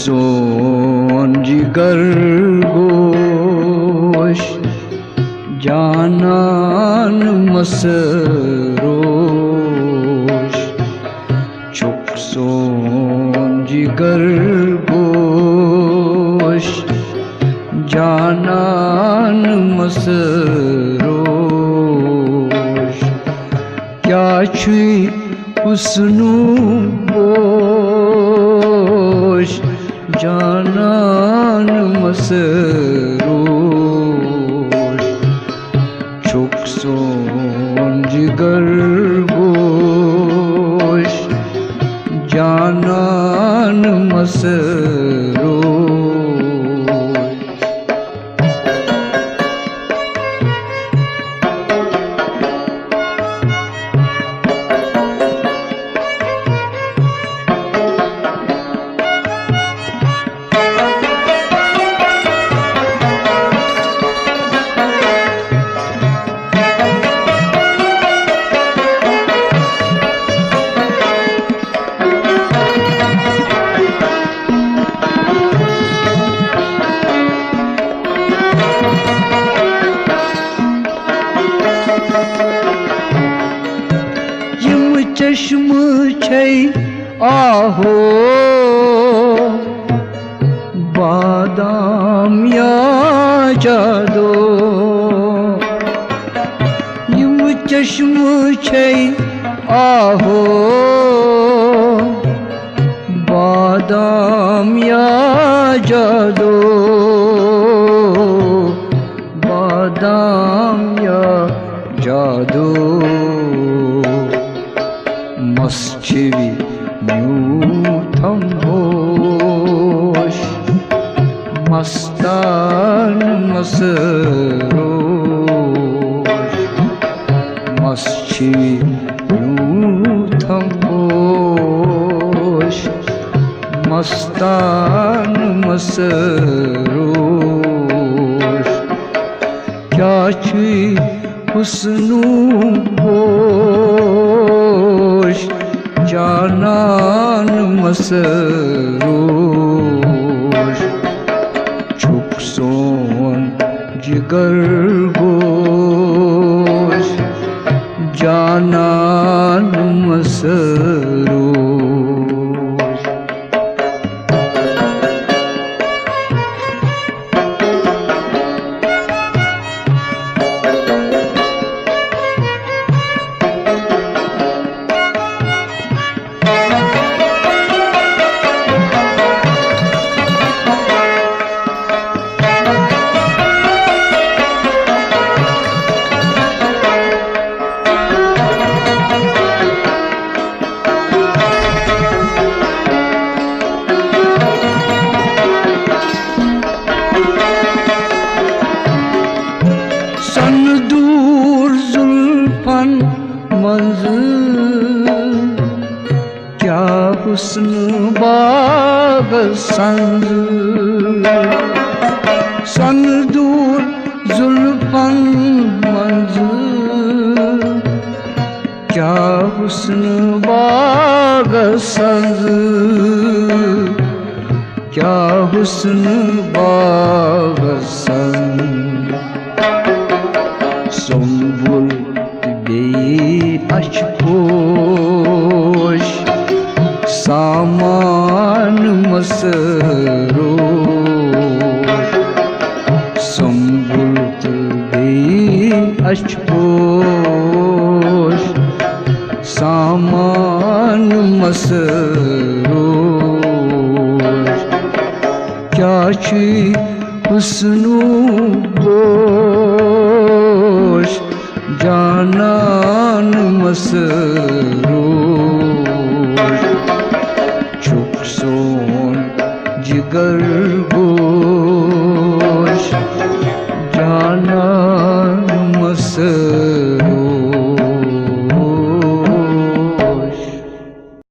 सोन जिगर गोश जानान मसरोश चुक सोन जिगर गोश जानान मसरोश क्या छुई हुस्नु बोश जानान मसरोश चुक सोन जिगर गोश जानान मसरोश। चश्म छै आहो बादाम या जादो यम चश्म छै आहो बादाम या जादो बादाम या जादो मस्चिवी न्यूथम होश मस्तान मसरोश मस्चिवी न्यूथम होश मस्तान मसरोश क्या छुई हुस्नु बोश जानान मसरोश चुक सोन जिगर गोश जानान मसरोश। क्या हुस्न बाग संग संग दूर जुल्फन मंज़िल क्या हुस्न बाग संग क्या हुस्न बाग संग संबुल बे अशपोश सामान मसरोश संबुल बे अशपोश सामान मसरोश क्या छुई हुस्नु बोश जानान मसरोश चुक सोन जिगर